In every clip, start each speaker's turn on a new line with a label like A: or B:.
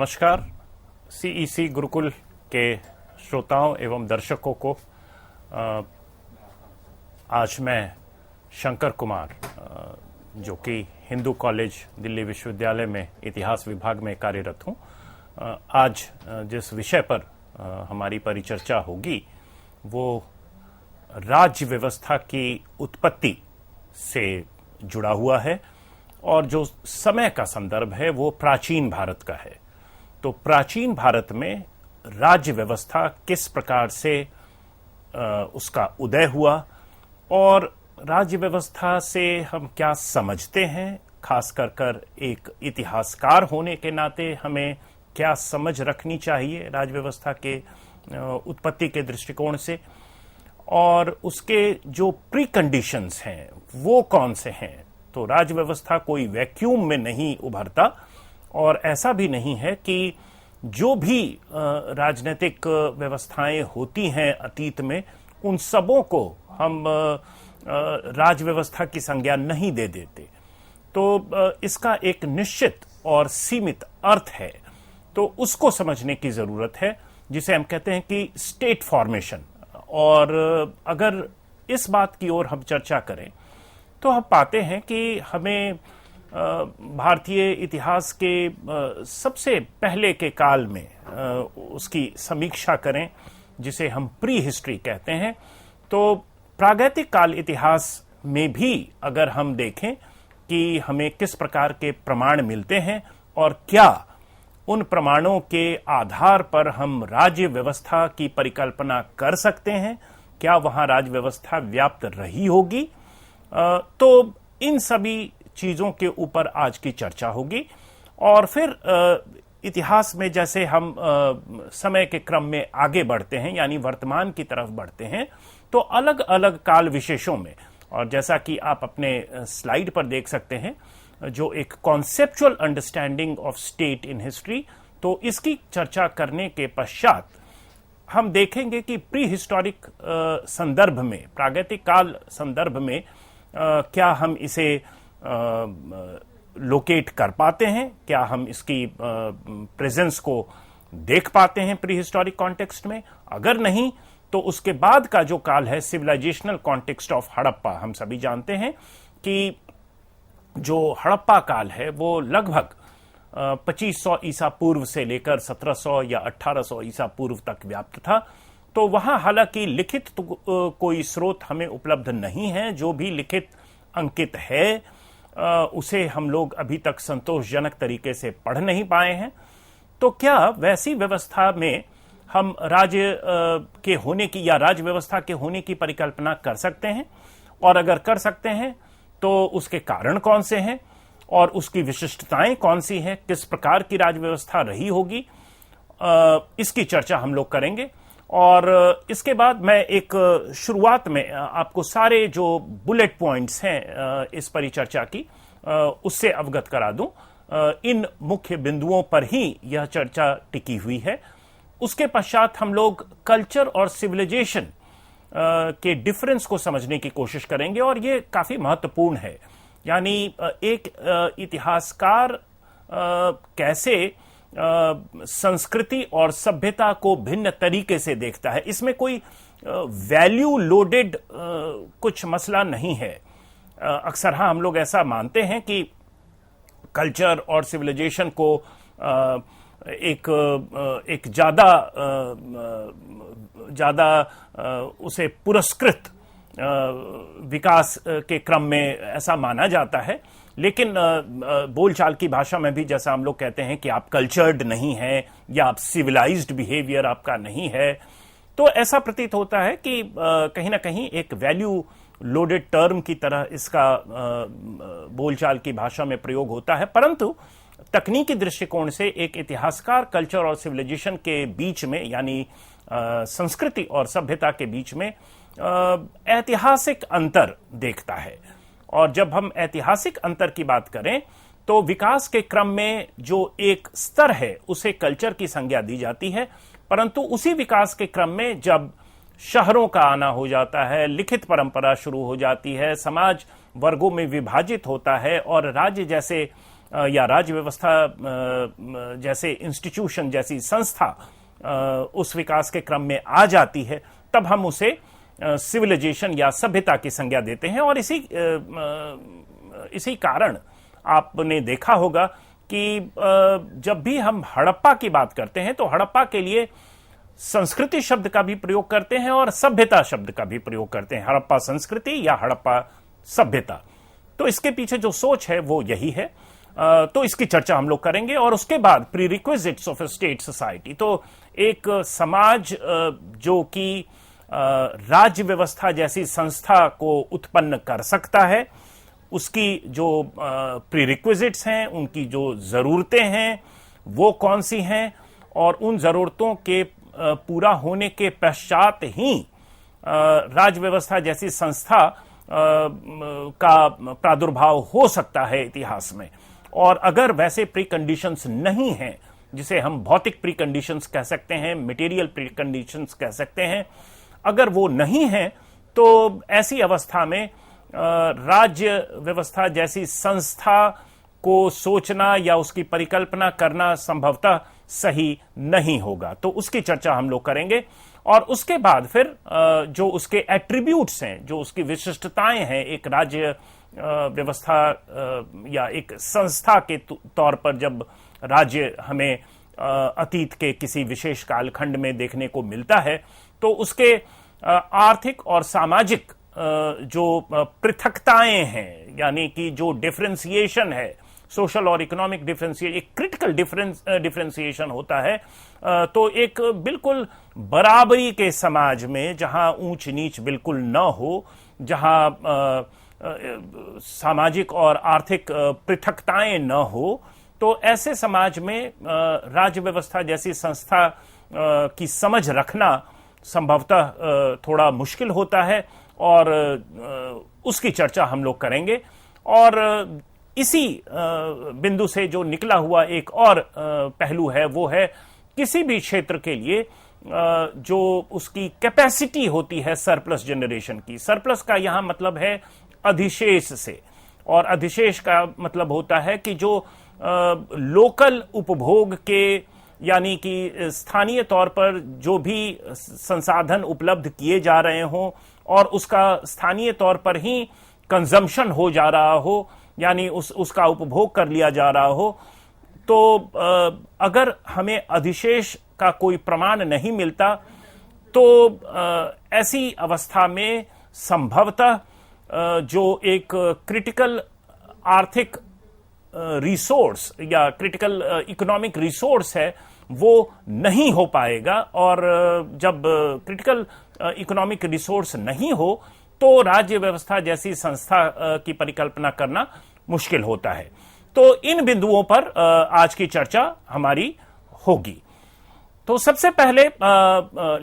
A: नमस्कार। सीईसी गुरुकुल के श्रोताओं एवं दर्शकों को आज मैं शंकर कुमार, जो कि हिंदू कॉलेज दिल्ली विश्वविद्यालय में इतिहास विभाग में कार्यरत हूं, आज जिस विषय पर हमारी परिचर्चा होगी वो राज्य व्यवस्था की उत्पत्ति से जुड़ा हुआ है और जो समय का संदर्भ है वो प्राचीन भारत का है। तो प्राचीन भारत में राज्य व्यवस्था किस प्रकार से उसका उदय हुआ और राज्य व्यवस्था से हम क्या समझते हैं, खास कर एक इतिहासकार होने के नाते हमें क्या समझ रखनी चाहिए राज्य व्यवस्था के उत्पत्ति के दृष्टिकोण से, और उसके जो प्री कंडीशंस हैं वो कौन से हैं। तो राज्य व्यवस्था कोई वैक्यूम में नहीं उभरता और ऐसा भी नहीं है कि जो भी राजनीतिक व्यवस्थाएं होती हैं अतीत में उन सबों को हम राज्य व्यवस्था की संज्ञा नहीं दे देते। तो इसका एक निश्चित और सीमित अर्थ है, तो उसको समझने की जरूरत है, जिसे हम कहते हैं कि स्टेट फॉर्मेशन। और अगर इस बात की ओर हम चर्चा करें तो हम पाते हैं कि हमें भारतीय इतिहास के सबसे पहले के काल में उसकी समीक्षा करें, जिसे हम प्री हिस्ट्री कहते हैं। तो प्रागैतिक काल इतिहास में भी अगर हम देखें कि हमें किस प्रकार के प्रमाण मिलते हैं और क्या उन प्रमाणों के आधार पर हम राज्य व्यवस्था की परिकल्पना कर सकते हैं, क्या वहां राज्य व्यवस्था व्याप्त रही होगी, तो इन सभी चीजों के ऊपर आज की चर्चा होगी। और फिर इतिहास में जैसे हम समय के क्रम में आगे बढ़ते हैं, यानी वर्तमान की तरफ बढ़ते हैं, तो अलग अलग काल विशेषों में, और जैसा कि आप अपने स्लाइड पर देख सकते हैं, जो एक conceptual understanding of state in history, तो इसकी चर्चा करने के पश्चात हम देखेंगे कि प्री हिस्टोरिक संदर्भ में, प्रागैतिक काल संदर्भ में क्या हम इसे लोकेट कर पाते हैं, क्या हम इसकी प्रेजेंस को देख पाते हैं प्री हिस्टोरिक कॉन्टेक्स्ट में। अगर नहीं तो उसके बाद का जो काल है, सिविलाइजेशनल कॉन्टेक्स्ट ऑफ हड़प्पा, हम सभी जानते हैं कि जो हड़प्पा काल है वो लगभग 2500 ईसा पूर्व से लेकर 1700 या 1800 ईसा पूर्व तक व्याप्त था। तो वहां हालांकि लिखित कोई स्रोत हमें उपलब्ध नहीं है, जो भी लिखित अंकित है उसे हम लोग अभी तक संतोषजनक तरीके से पढ़ नहीं पाए हैं। तो क्या वैसी व्यवस्था में हम राज्य के होने की या राज्य व्यवस्था के होने की परिकल्पना कर सकते हैं, और अगर कर सकते हैं तो उसके कारण कौन से हैं और उसकी विशिष्टताएं कौन सी हैं, किस प्रकार की राज्य व्यवस्था रही होगी, इसकी चर्चा हम लोग करेंगे। और इसके बाद मैं एक शुरुआत में आपको सारे जो बुलेट पॉइंट्स हैं इस परिचर्चा की उससे अवगत करा दूं। इन मुख्य बिंदुओं पर ही यह चर्चा टिकी हुई है। उसके पश्चात हम लोग कल्चर और सिविलाइजेशन के डिफरेंस को समझने की कोशिश करेंगे, और ये काफी महत्वपूर्ण है। यानी एक इतिहासकार कैसे संस्कृति और सभ्यता को भिन्न तरीके से देखता है, इसमें कोई वैल्यू लोडेड कुछ मसला नहीं है। अक्सर हाँ हम लोग ऐसा मानते हैं कि कल्चर और सिविलाइजेशन को एक ज्यादा उसे पुरस्कृत विकास के क्रम में ऐसा माना जाता है। लेकिन बोलचाल की भाषा में भी जैसा हम लोग कहते हैं कि आप कल्चर्ड नहीं हैं या आप सिविलाइज्ड बिहेवियर आपका नहीं है, तो ऐसा प्रतीत होता है कि कहीं ना कहीं एक वैल्यू लोडेड टर्म की तरह इसका बोलचाल की भाषा में प्रयोग होता है। परंतु तकनीकी दृष्टिकोण से एक इतिहासकार कल्चर और सिविलाइजेशन के बीच में, यानी संस्कृति और सभ्यता के बीच में ऐतिहासिक अंतर देखता है। और जब हम ऐतिहासिक अंतर की बात करें तो विकास के क्रम में जो एक स्तर है उसे कल्चर की संज्ञा दी जाती है, परंतु उसी विकास के क्रम में जब शहरों का आना हो जाता है, लिखित परंपरा शुरू हो जाती है, समाज वर्गों में विभाजित होता है और राज्य जैसे या राज्य व्यवस्था जैसे इंस्टीट्यूशन, जैसी संस्था उस विकास के क्रम में आ जाती है, तब हम उसे सिविलाइजेशन या सभ्यता की संज्ञा देते हैं। और इसी कारण आपने देखा होगा कि जब भी हम हड़प्पा की बात करते हैं तो हड़प्पा के लिए संस्कृति शब्द का भी प्रयोग करते हैं और सभ्यता शब्द का भी प्रयोग करते हैं, हड़प्पा संस्कृति या हड़प्पा सभ्यता। तो इसके पीछे जो सोच है वो यही है। तो इसकी चर्चा हम लोग करेंगे। और उसके बाद प्रीरिक्विजिट्स ऑफ ए स्टेट सोसाइटी, तो एक समाज जो कि राज्य व्यवस्था जैसी संस्था को उत्पन्न कर सकता है, उसकी जो प्रीरिक्विजिट्स हैं, उनकी जो जरूरतें हैं वो कौन सी हैं, और उन जरूरतों के पूरा होने के पश्चात ही राज्य व्यवस्था जैसी संस्था का प्रादुर्भाव हो सकता है इतिहास में। और अगर वैसे प्रीकंडीशंस नहीं हैं, जिसे हम भौतिक प्रीकंडीशंस कह सकते हैं, मटेरियल प्रीकंडीशंस कह सकते हैं, अगर वो नहीं है तो ऐसी अवस्था में राज्य व्यवस्था जैसी संस्था को सोचना या उसकी परिकल्पना करना संभवतः सही नहीं होगा। तो उसकी चर्चा हम लोग करेंगे। और उसके बाद फिर जो उसके एट्रीब्यूट्स हैं, जो उसकी विशिष्टताएं हैं एक राज्य व्यवस्था या एक संस्था के तौर पर, जब राज्य हमें अतीत के किसी विशेष कालखंड में देखने को मिलता है, तो उसके आर्थिक और सामाजिक जो पृथकताएं हैं, यानी कि जो डिफरेंशिएशन है, सोशल और इकोनॉमिक डिफरेंशिएशन, एक क्रिटिकल डिफरेंशिएशन होता है। तो एक बिल्कुल बराबरी के समाज में, जहां ऊंच नीच बिल्कुल न हो, जहां सामाजिक और आर्थिक पृथकताएं न हो, तो ऐसे समाज में राज्य व्यवस्था जैसी संस्था की समझ रखना संभवतः थोड़ा मुश्किल होता है। और उसकी चर्चा हम लोग करेंगे। और इसी बिंदु से जो निकला हुआ एक और पहलू है, वो है किसी भी क्षेत्र के लिए जो उसकी कैपेसिटी होती है सरप्लस जनरेशन की। सरप्लस का यहां मतलब है अधिशेष से, और अधिशेष का मतलब होता है कि जो लोकल उपभोग के, यानी कि स्थानीय तौर पर जो भी संसाधन उपलब्ध किए जा रहे हों और उसका स्थानीय तौर पर ही कंजम्पशन हो जा रहा हो, यानी उसका उपभोग कर लिया जा रहा हो। तो अगर हमें अधिशेष का कोई प्रमाण नहीं मिलता, तो ऐसी अवस्था में संभवतः जो एक क्रिटिकल आर्थिक रिसोर्स या क्रिटिकल इकोनॉमिक रिसोर्स है, वो नहीं हो पाएगा। और जब क्रिटिकल इकोनॉमिक रिसोर्स नहीं हो, तो राज्य व्यवस्था जैसी संस्था की परिकल्पना करना मुश्किल होता है। तो इन बिंदुओं पर आज की चर्चा हमारी होगी। तो सबसे पहले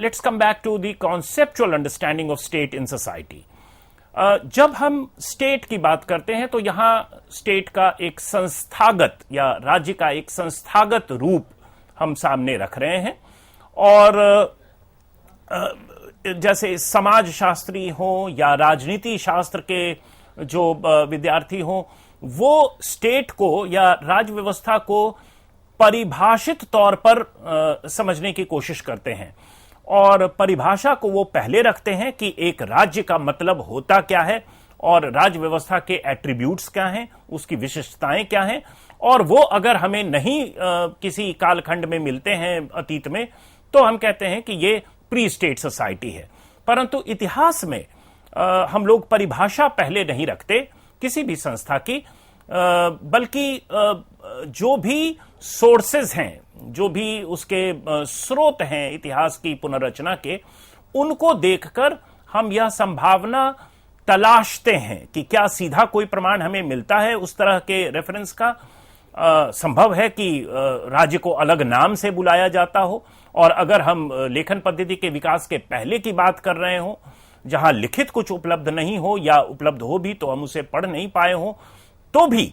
A: let's come back to the conceptual understanding of state in society. जब हम स्टेट की बात करते हैं तो यहां स्टेट का एक संस्थागत या राज्य का एक संस्थागत रूप हम सामने रख रहे हैं। और जैसे समाज शास्त्री हो या राजनीति शास्त्र के जो विद्यार्थी हो, वो स्टेट को या राज्य व्यवस्था को परिभाषित तौर पर समझने की कोशिश करते हैं। और परिभाषा को वो पहले रखते हैं कि एक राज्य का मतलब होता क्या है, और राज्य व्यवस्था के एट्रीब्यूट्स क्या हैं, उसकी विशिष्टताएं क्या हैं। और वो अगर हमें नहीं किसी कालखंड में मिलते हैं अतीत में, तो हम कहते हैं कि ये प्री स्टेट सोसाइटी है। परंतु इतिहास में हम लोग परिभाषा पहले नहीं रखते किसी भी संस्था की, बल्कि जो भी सोर्सेज हैं, जो भी उसके स्रोत हैं इतिहास की पुनर्रचना के, उनको देखकर हम यह संभावना तलाशते हैं कि क्या सीधा कोई प्रमाण हमें मिलता है उस तरह के रेफरेंस का। संभव है कि राज्य को अलग नाम से बुलाया जाता हो, और अगर हम लेखन पद्धति के विकास के पहले की बात कर रहे हो, जहां लिखित कुछ उपलब्ध नहीं हो या उपलब्ध हो भी तो हम उसे पढ़ नहीं पाए हो, तो भी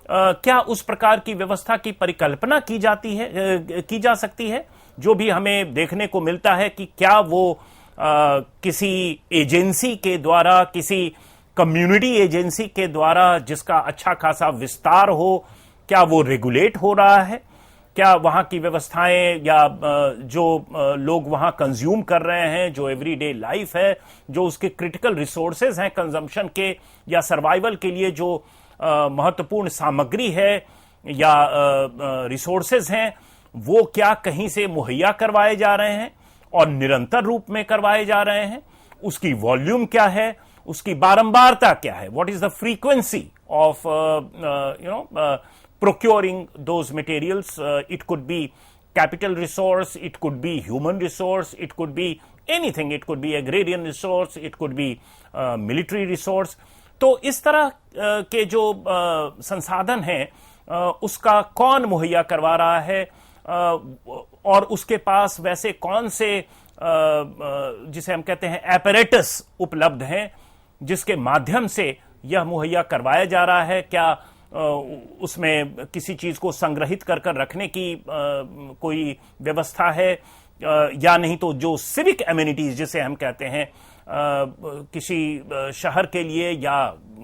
A: क्या उस प्रकार की व्यवस्था की परिकल्पना की जा सकती है, जो भी हमें देखने को मिलता है कि क्या वो किसी एजेंसी के द्वारा, किसी कम्युनिटी एजेंसी के द्वारा, जिसका अच्छा खासा विस्तार हो, क्या वो रेगुलेट हो रहा है? क्या वहां की व्यवस्थाएं या जो लोग वहां कंज्यूम कर रहे हैं, जो एवरीडे लाइफ है, जो उसके क्रिटिकल रिसोर्सेज हैं कंजम्पशन के या सर्वाइवल के लिए, जो महत्वपूर्ण सामग्री है या रिसोर्सेज हैं, वो क्या कहीं से मुहैया करवाए जा रहे हैं और निरंतर रूप में करवाए जा रहे हैं? उसकी वॉल्यूम क्या है? उसकी बारंबारता क्या है? What is the frequency of procuring those materials? It could be capital resource, it could be human resource, it could be anything, it could be agrarian resource, it could be military resource. तो इस तरह के जो संसाधन हैं उसका कौन मुहैया करवा रहा है और उसके पास वैसे कौन से जिसे हम कहते हैं एपरेटस उपलब्ध हैं जिसके माध्यम से यह मुहैया करवाया जा रहा है? क्या उसमें किसी चीज को संग्रहित कर रखने की कोई व्यवस्था है या नहीं? तो जो सिविक एमिनिटीज जिसे हम कहते हैं किसी शहर के लिए या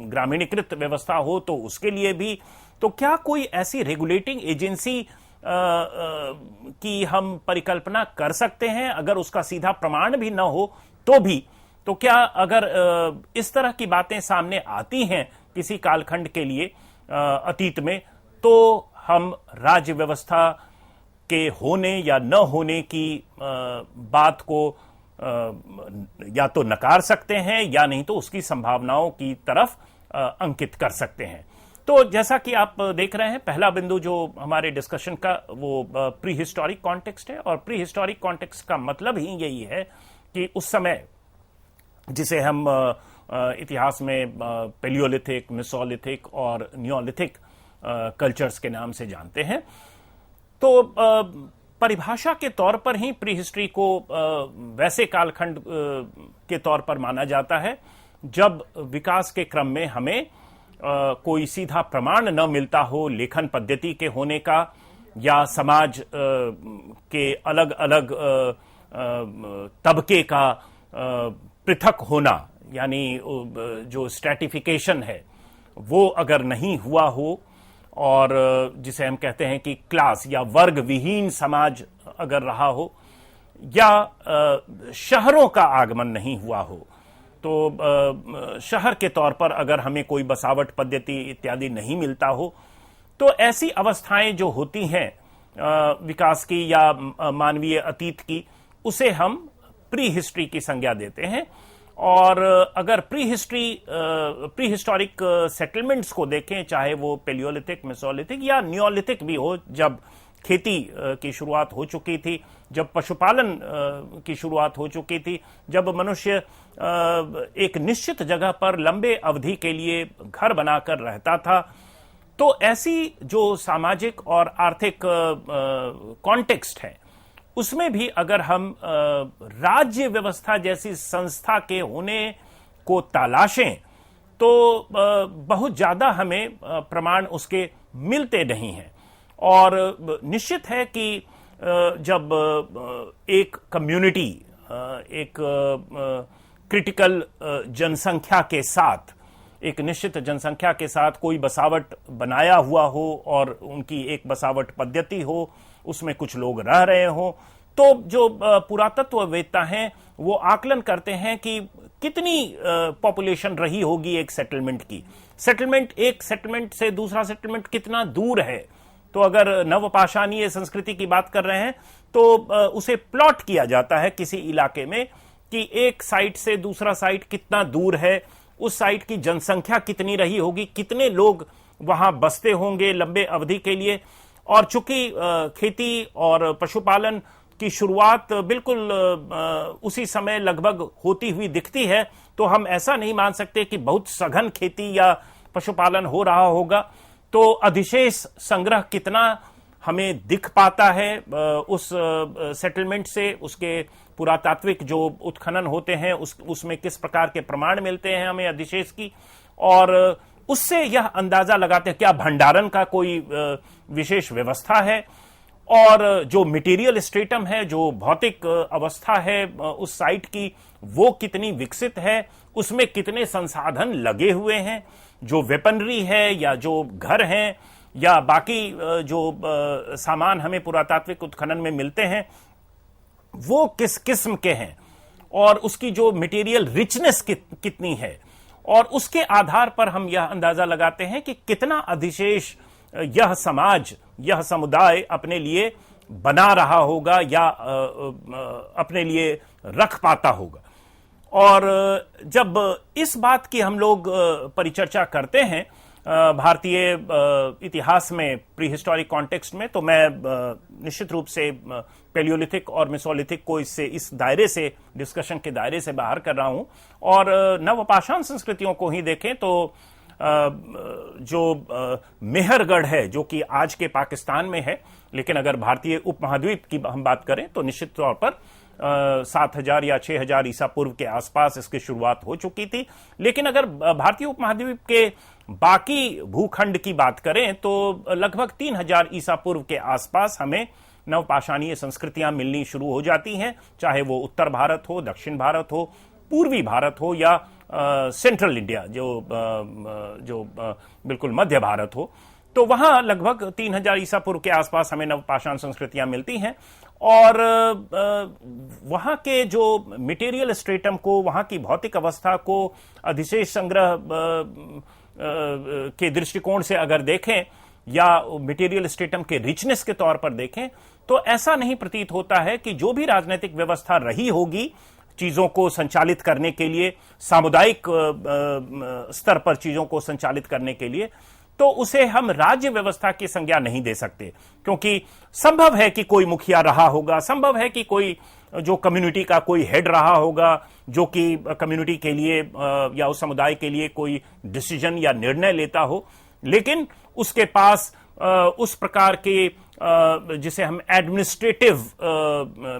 A: ग्रामीणीकृत व्यवस्था हो तो उसके लिए भी, तो क्या कोई ऐसी रेगुलेटिंग एजेंसी की हम परिकल्पना कर सकते हैं? अगर उसका सीधा प्रमाण भी न हो तो भी, तो क्या अगर इस तरह की बातें सामने आती हैं किसी कालखंड के लिए अतीत में, तो हम राज्य व्यवस्था के होने या न होने की बात को या तो नकार सकते हैं या नहीं तो उसकी संभावनाओं की तरफ अंकित कर सकते हैं। तो जैसा कि आप देख रहे हैं, पहला बिंदु जो हमारे डिस्कशन का वो प्री हिस्टोरिक कॉन्टेक्स्ट है, और प्री हिस्टोरिक कॉन्टेक्स्ट का मतलब ही यही है कि उस समय जिसे हम इतिहास में पेलियोलिथिक, मेसोलिथिक और नियोलिथिक कल्चर्स के नाम से जानते हैं, तो परिभाषा के तौर पर ही प्री हिस्ट्री को वैसे कालखंड के तौर पर माना जाता है जब विकास के क्रम में हमें कोई सीधा प्रमाण न मिलता हो लेखन पद्धति के होने का, या समाज के अलग अलग तबके का पृथक होना, यानी जो स्ट्रैटिफिकेशन है वो अगर नहीं हुआ हो, और जिसे हम कहते हैं कि क्लास या वर्ग विहीन समाज अगर रहा हो, या शहरों का आगमन नहीं हुआ हो, तो शहर के तौर पर अगर हमें कोई बसावट पद्धति इत्यादि नहीं मिलता हो, तो ऐसी अवस्थाएं जो होती हैं विकास की या मानवीय अतीत की, उसे हम प्री हिस्ट्री की संज्ञा देते हैं। और अगर प्री हिस्टोरिक सेटलमेंट्स को देखें, चाहे वो पेलियोलिथिक, मेसोलिथिक या नियोलिथिक भी हो, जब खेती की शुरुआत हो चुकी थी, जब पशुपालन की शुरुआत हो चुकी थी, जब मनुष्य एक निश्चित जगह पर लंबे अवधि के लिए घर बनाकर रहता था, तो ऐसी जो सामाजिक और आर्थिक कॉन्टेक्स्ट है उसमें भी अगर हम राज्य व्यवस्था जैसी संस्था के होने को तलाशें तो बहुत ज्यादा हमें प्रमाण उसके मिलते नहीं हैं। और निश्चित है कि जब एक कम्युनिटी एक क्रिटिकल जनसंख्या के साथ, एक निश्चित जनसंख्या के साथ कोई बसावट बनाया हुआ हो और उनकी एक बसावट पद्धति हो, उसमें कुछ लोग रह रहे हो, तो जो पुरातत्ववेत्ता हैं वो आकलन करते हैं कि कितनी पॉपुलेशन रही होगी एक सेटलमेंट की। एक सेटलमेंट से दूसरा सेटलमेंट कितना दूर है। तो अगर नवपाषाणीय संस्कृति की बात कर रहे हैं तो उसे प्लॉट किया जाता है किसी इलाके में कि एक साइट से दूसरा साइट कितना दूर है, उस साइट की जनसंख्या कितनी रही होगी, कितने लोग वहां बसते होंगे लंबे अवधि के लिए। और चूंकि खेती और पशुपालन की शुरुआत बिल्कुल उसी समय लगभग होती हुई दिखती है, तो हम ऐसा नहीं मान सकते कि बहुत सघन खेती या पशुपालन हो रहा होगा। तो अधिशेष संग्रह कितना हमें दिख पाता है उस सेटलमेंट से, उसके पुरातात्विक जो उत्खनन होते हैं उसमें किस प्रकार के प्रमाण मिलते हैं हमें अधिशेष की, और उससे यह अंदाजा लगाते हैं क्या भंडारण का कोई विशेष व्यवस्था है, और जो मटेरियल स्ट्रेटम है, जो भौतिक अवस्था है उस साइट की, वो कितनी विकसित है, उसमें कितने संसाधन लगे हुए हैं, जो वेपनरी है या जो घर हैं या बाकी जो सामान हमें पुरातात्विक उत्खनन में मिलते हैं वो किस किस्म के हैं और उसकी जो मटेरियल रिचनेस कितनी है, और उसके आधार पर हम यह अंदाजा लगाते हैं कि कितना अधिशेष यह समाज, यह समुदाय अपने लिए बना रहा होगा या अपने लिए रख पाता होगा। और जब इस बात की हम लोग परिचर्चा करते हैं भारतीय इतिहास में प्री हिस्टोरिक कॉन्टेक्स्ट में, तो मैं निश्चित रूप से पेलियोलिथिक और मेसोलिथिक को इस दायरे से, डिस्कशन के दायरे से बाहर कर रहा हूं। और नवपाषाण संस्कृतियों को ही देखें तो जो मेहरगढ़ है, जो कि आज के पाकिस्तान में है, लेकिन अगर भारतीय उपमहाद्वीप की हम बात करें तो निश्चित तौर पर 7000 या 6000 ईसा पूर्व के आसपास इसकी शुरुआत हो चुकी थी। लेकिन अगर भारतीय उपमहाद्वीप के बाकी भूखंड की बात करें तो लगभग 3000 ईसा पूर्व के आसपास हमें नवपाषाणीय संस्कृतियां मिलनी शुरू हो जाती हैं, चाहे वो उत्तर भारत हो, दक्षिण भारत हो, पूर्वी भारत हो या सेंट्रल इंडिया जो बिल्कुल मध्य भारत हो। तो वहां लगभग 3000 ईसा पूर्व के आसपास हमें नवपाषाण संस्कृतियां मिलती हैं। और वहां के जो मटेरियल स्ट्रेटम को, वहां की भौतिक अवस्था को अधिशेष संग्रह के दृष्टिकोण से अगर देखें या मटेरियल स्ट्रेटम के रिचनेस के तौर पर देखें, तो ऐसा नहीं प्रतीत होता है कि जो भी राजनीतिक व्यवस्था रही होगी चीजों को संचालित करने के लिए, सामुदायिक स्तर पर चीजों को संचालित करने के लिए, तो उसे हम राज्य व्यवस्था की संज्ञा नहीं दे सकते। क्योंकि संभव है कि कोई मुखिया रहा होगा, संभव है कि कोई जो कम्युनिटी का कोई हेड रहा होगा, जो कि कम्युनिटी के लिए या उस समुदाय के लिए कोई डिसीजन या निर्णय लेता हो, लेकिन उसके पास उस प्रकार के जिसे हम एडमिनिस्ट्रेटिव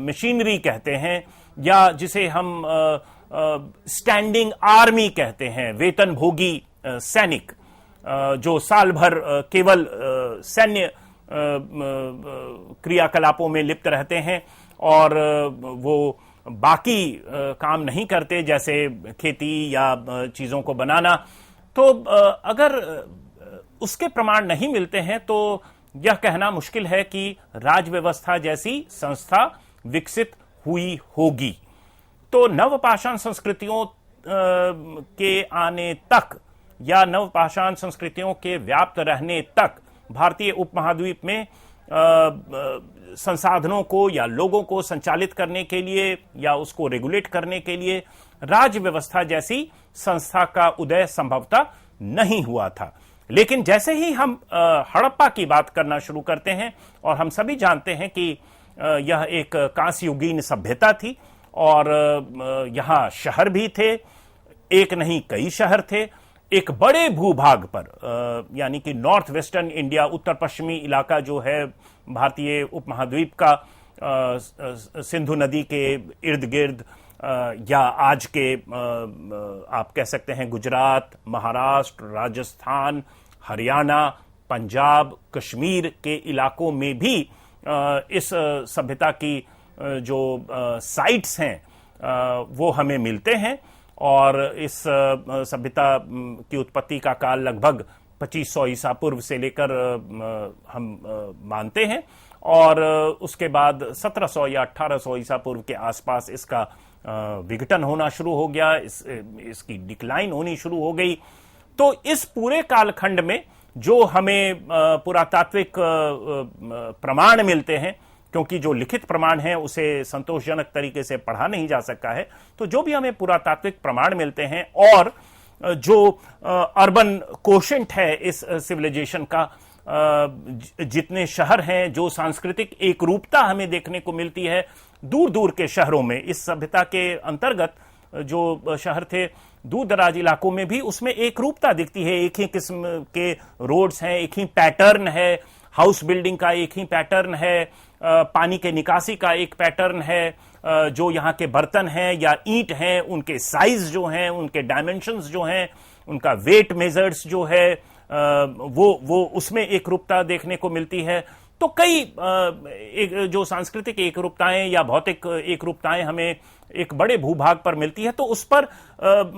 A: मशीनरी कहते हैं या जिसे हम स्टैंडिंग आर्मी कहते हैं, वेतनभोगी सैनिक जो साल भर केवल सैन्य क्रियाकलापों में लिप्त रहते हैं और वो बाकी काम नहीं करते, जैसे खेती या चीजों को बनाना। तो अगर उसके प्रमाण नहीं मिलते हैं तो यह कहना मुश्किल है कि राज व्यवस्था जैसी संस्था विकसित हुई होगी। तो नवपाषाण संस्कृतियों के आने तक या नवपाषाण संस्कृतियों के व्याप्त रहने तक भारतीय उपमहाद्वीप में संसाधनों को या लोगों को संचालित करने के लिए या उसको रेगुलेट करने के लिए राज्य व्यवस्था जैसी संस्था का उदय संभवतः नहीं हुआ था। लेकिन जैसे ही हम हड़प्पा की बात करना शुरू करते हैं, और हम सभी जानते हैं कि यह एक कांस्ययुगीन सभ्यता थी और यहां शहर भी थे, एक नहीं कई शहर थे, एक बड़े भूभाग पर यानी कि नॉर्थ वेस्टर्न इंडिया, उत्तर पश्चिमी इलाका जो है भारतीय उपमहाद्वीप का, सिंधु नदी के इर्द गिर्द या आज के आप कह सकते हैं गुजरात, महाराष्ट्र, राजस्थान, हरियाणा, पंजाब, कश्मीर के इलाकों में भी इस सभ्यता की जो साइट्स हैं वो हमें मिलते हैं। और इस सभ्यता की उत्पत्ति का काल लगभग 2500 ईसा पूर्व से लेकर हम मानते हैं, और उसके बाद 1700 या 1800 ईसा पूर्व के आसपास इसका विघटन होना शुरू हो गया, इसकी डिक्लाइन होनी शुरू हो गई। तो इस पूरे कालखंड में जो हमें पुरातात्विक प्रमाण मिलते हैं, क्योंकि जो लिखित प्रमाण है उसे संतोषजनक तरीके से पढ़ा नहीं जा सकता है, तो जो भी हमें पुरातात्विक प्रमाण मिलते हैं और जो अर्बन कोशेंट है इस सिविलाइजेशन का, जितने शहर हैं, जो सांस्कृतिक एकरूपता हमें देखने को मिलती है दूर दूर के शहरों में, इस सभ्यता के अंतर्गत जो शहर थे दूर दराज इलाकों में भी उसमें एकरूपता दिखती है। एक ही किस्म के रोड्स हैं, एक ही पैटर्न है, हाउस बिल्डिंग का एक ही पैटर्न है, पानी के निकासी का एक पैटर्न है, जो यहाँ के बर्तन हैं या ईंट हैं उनके साइज जो हैं, उनके डायमेंशंस जो हैं, उनका वेट मेजर्स जो है वो उसमें एकरूपता देखने को मिलती है। तो कई जो सांस्कृतिक एकरूपताएं या भौतिक एकरूपताएं हमें एक बड़े भूभाग पर मिलती है, तो उस पर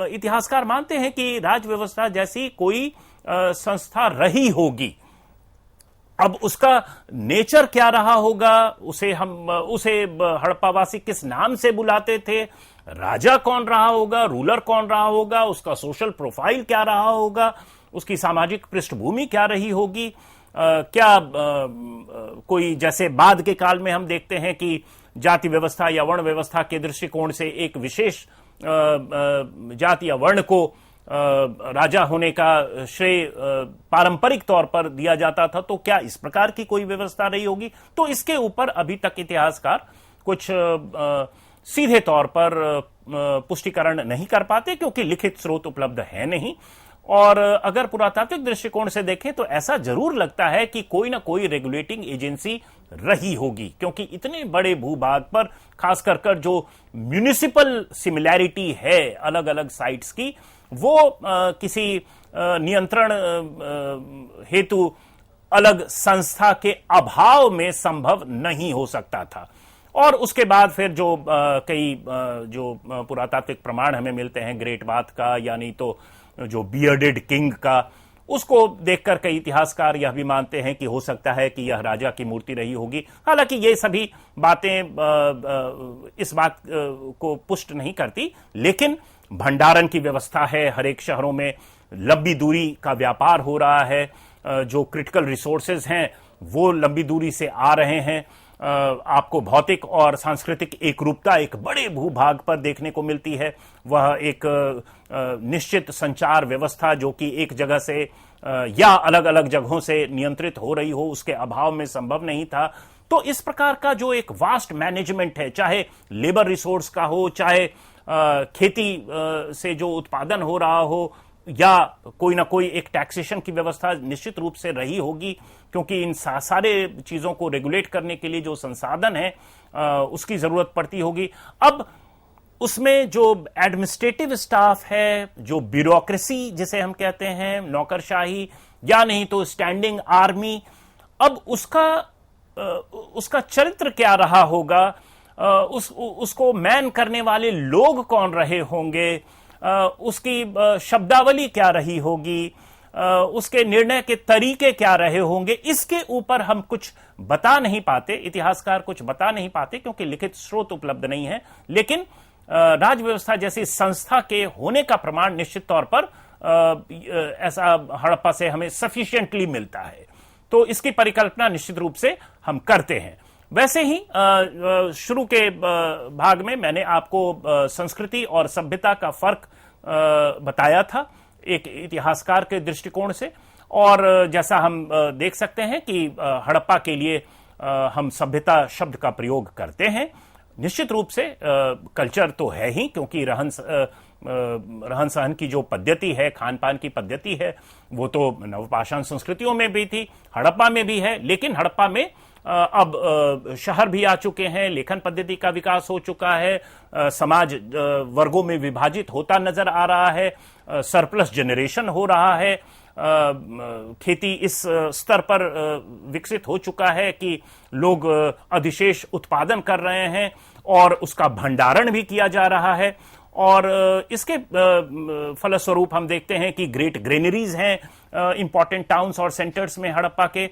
A: इतिहासकार मानते हैं कि राज व्यवस्था जैसी कोई संस्था रही होगी। अब उसका नेचर क्या रहा होगा, उसे हड़प्पावासी किस नाम से बुलाते थे, राजा कौन रहा होगा, रूलर कौन रहा होगा, उसका सोशल प्रोफाइल क्या रहा होगा, उसकी सामाजिक पृष्ठभूमि क्या रही होगी, कोई जैसे बाद के काल में हम देखते हैं कि जाति व्यवस्था या वर्ण व्यवस्था के दृष्टिकोण से एक विशेष जाति या वर्ण को राजा होने का श्रेय पारंपरिक तौर पर दिया जाता था, तो क्या इस प्रकार की कोई व्यवस्था रही होगी? तो इसके ऊपर अभी तक इतिहासकार कुछ सीधे तौर पर पुष्टिकरण नहीं कर पाते, क्योंकि लिखित स्रोत उपलब्ध है नहीं। और अगर पुरातात्विक दृष्टिकोण से देखें तो ऐसा जरूर लगता है कि कोई ना कोई रेगुलेटिंग एजेंसी रही होगी, क्योंकि इतने बड़े भूभाग पर खासकर जो म्युनिसिपल सिमिलैरिटी है अलग अलग साइट्स की, वो किसी नियंत्रण हेतु अलग संस्था के अभाव में संभव नहीं हो सकता था। और उसके बाद फिर जो कई जो पुरातात्विक प्रमाण हमें मिलते हैं ग्रेट बाथ का, यानी तो जो बियर्डेड किंग का, उसको देखकर कई इतिहासकार यह भी मानते हैं कि हो सकता है कि यह राजा की मूर्ति रही होगी। हालांकि ये सभी बातें इस बात को पुष्ट नहीं करती, लेकिन भंडारण की व्यवस्था है, हर एक शहरों में लंबी दूरी का व्यापार हो रहा है, जो क्रिटिकल रिसोर्सेज हैं वो लंबी दूरी से आ रहे हैं, आपको भौतिक और सांस्कृतिक एकरूपता एक बड़े भूभाग पर देखने को मिलती है। वह एक निश्चित संचार व्यवस्था जो कि एक जगह से या अलग अलग जगहों से नियंत्रित हो रही हो, उसके अभाव में संभव नहीं था। तो इस प्रकार का जो एक वास्ट मैनेजमेंट है, चाहे लेबर रिसोर्स का हो, चाहे खेती से जो उत्पादन हो रहा हो, या कोई ना कोई एक टैक्सेशन की व्यवस्था निश्चित रूप से रही होगी, क्योंकि इन सारे चीजों को रेगुलेट करने के लिए जो संसाधन है उसकी जरूरत पड़ती होगी। अब उसमें जो एडमिनिस्ट्रेटिव स्टाफ है, जो ब्यूरोक्रेसी जिसे हम कहते हैं, नौकरशाही या नहीं तो स्टैंडिंग आर्मी, अब उसका चरित्र क्या रहा होगा, उसको मैन करने वाले लोग कौन रहे होंगे, उसकी शब्दावली क्या रही होगी, उसके निर्णय के तरीके क्या रहे होंगे, इसके ऊपर हम कुछ बता नहीं पाते, इतिहासकार कुछ बता नहीं पाते, क्योंकि लिखित स्रोत उपलब्ध नहीं है। लेकिन राज व्यवस्था जैसी संस्था के होने का प्रमाण निश्चित तौर पर ऐसा हड़प्पा से हमें सफिशिएंटली मिलता है, तो इसकी परिकल्पना निश्चित रूप से हम करते हैं। वैसे ही शुरू के भाग में मैंने आपको संस्कृति और सभ्यता का फर्क बताया था एक इतिहासकार के दृष्टिकोण से, और जैसा हम देख सकते हैं कि हड़प्पा के लिए हम सभ्यता शब्द का प्रयोग करते हैं। निश्चित रूप से कल्चर तो है ही, क्योंकि रहन सहन की जो पद्धति है, खान पान की पद्धति है, वो तो नवपाषाण संस्कृतियों में भी थी, हड़प्पा में भी है। लेकिन हड़प्पा में अब शहर भी आ चुके हैं, लेखन पद्धति का विकास हो चुका है, समाज वर्गों में विभाजित होता नजर आ रहा है, सरप्लस जनरेशन हो रहा है, खेती इस स्तर पर विकसित हो चुका है कि लोग अधिशेष उत्पादन कर रहे हैं और उसका भंडारण भी किया जा रहा है। और इसके फलस्वरूप हम देखते हैं कि ग्रेट ग्रेनरीज हैं इंपॉर्टेंट टाउन्स और सेंटर्स में हड़प्पा के।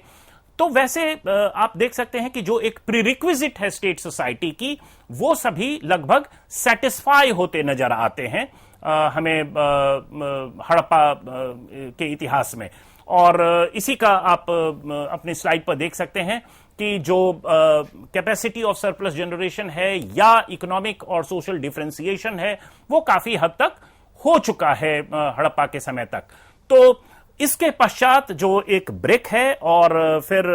A: तो वैसे आप देख सकते हैं कि जो एक प्रीरिक्विजिट है स्टेट सोसाइटी की, वो सभी लगभग सेटिस्फाई होते नजर आते हैं हमें हड़प्पा के इतिहास में। और इसी का आप अपनी स्लाइड पर देख सकते हैं कि जो कैपेसिटी ऑफ सरप्लस जनरेशन है या इकोनॉमिक और सोशल डिफरेंशिएशन है, वो काफी हद तक हो चुका है हड़प्पा के समय तक। तो इसके पश्चात जो एक ब्रेक है और फिर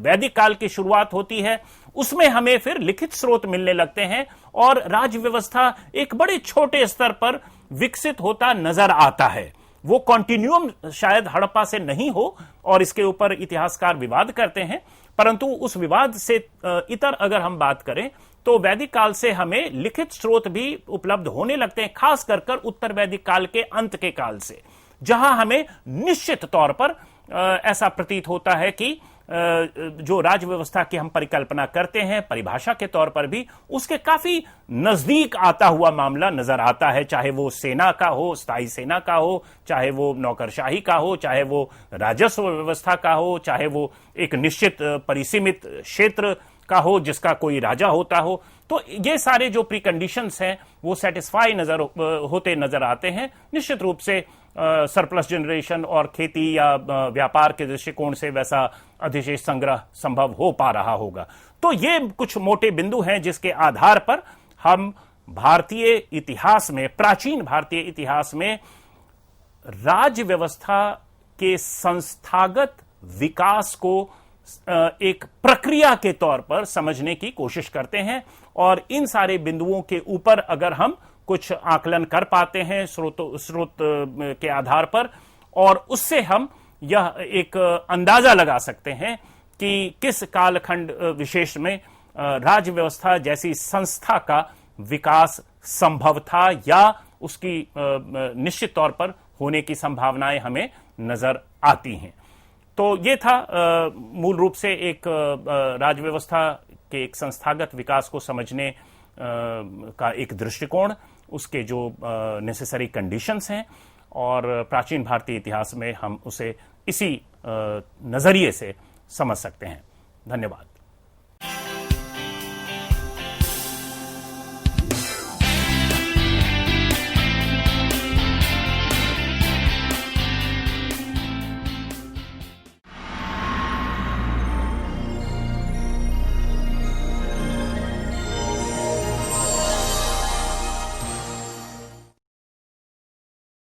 A: वैदिक काल की शुरुआत होती है, उसमें हमें फिर लिखित स्रोत मिलने लगते हैं और राज्य व्यवस्था एक बड़े छोटे स्तर पर विकसित होता नजर आता है। वो कॉन्टिन्यूम शायद हड़प्पा से नहीं हो और इसके ऊपर इतिहासकार विवाद करते हैं, परंतु उस विवाद से इतर अगर हम बात करें तो वैदिक काल से हमें लिखित स्रोत भी उपलब्ध होने लगते हैं, खास कर उत्तर वैदिक काल के अंत के काल से, जहां हमें निश्चित तौर पर ऐसा प्रतीत होता है कि जो राज्य व्यवस्था की हम परिकल्पना करते हैं परिभाषा के तौर पर भी, उसके काफी नजदीक आता हुआ मामला नजर आता है। चाहे वो सेना का हो, स्थायी सेना का हो, चाहे वो नौकरशाही का हो, चाहे वो राजस्व व्यवस्था का हो, चाहे वो एक निश्चित परिसीमित क्षेत्र का हो जिसका कोई राजा होता हो। तो ये सारे जो प्रीकंडीशंस हैं वो सेटिस्फाई होते नजर आते हैं। निश्चित रूप से सरप्लस जनरेशन और खेती या व्यापार के दृष्टिकोण से वैसा अधिशेष संग्रह संभव हो पा रहा होगा। तो ये कुछ मोटे बिंदु हैं जिसके आधार पर हम भारतीय इतिहास में, प्राचीन भारतीय इतिहास में राज्य व्यवस्था के संस्थागत विकास को एक प्रक्रिया के तौर पर समझने की कोशिश करते हैं। और इन सारे बिंदुओं के ऊपर अगर हम कुछ आकलन कर पाते हैं स्रोत के आधार पर, और उससे हम यह एक अंदाजा लगा सकते हैं कि किस कालखंड विशेष में राज्य व्यवस्था जैसी संस्था का विकास संभव था या उसकी निश्चित तौर पर होने की संभावनाएं हमें नजर आती हैं। तो ये था मूल रूप से एक राज्य व्यवस्था के एक संस्थागत विकास को समझने का एक दृष्टिकोण, उसके जो नेसेसरी कंडीशंस हैं, और प्राचीन भारतीय इतिहास में हम उसे इसी नजरिए से समझ सकते हैं। धन्यवाद।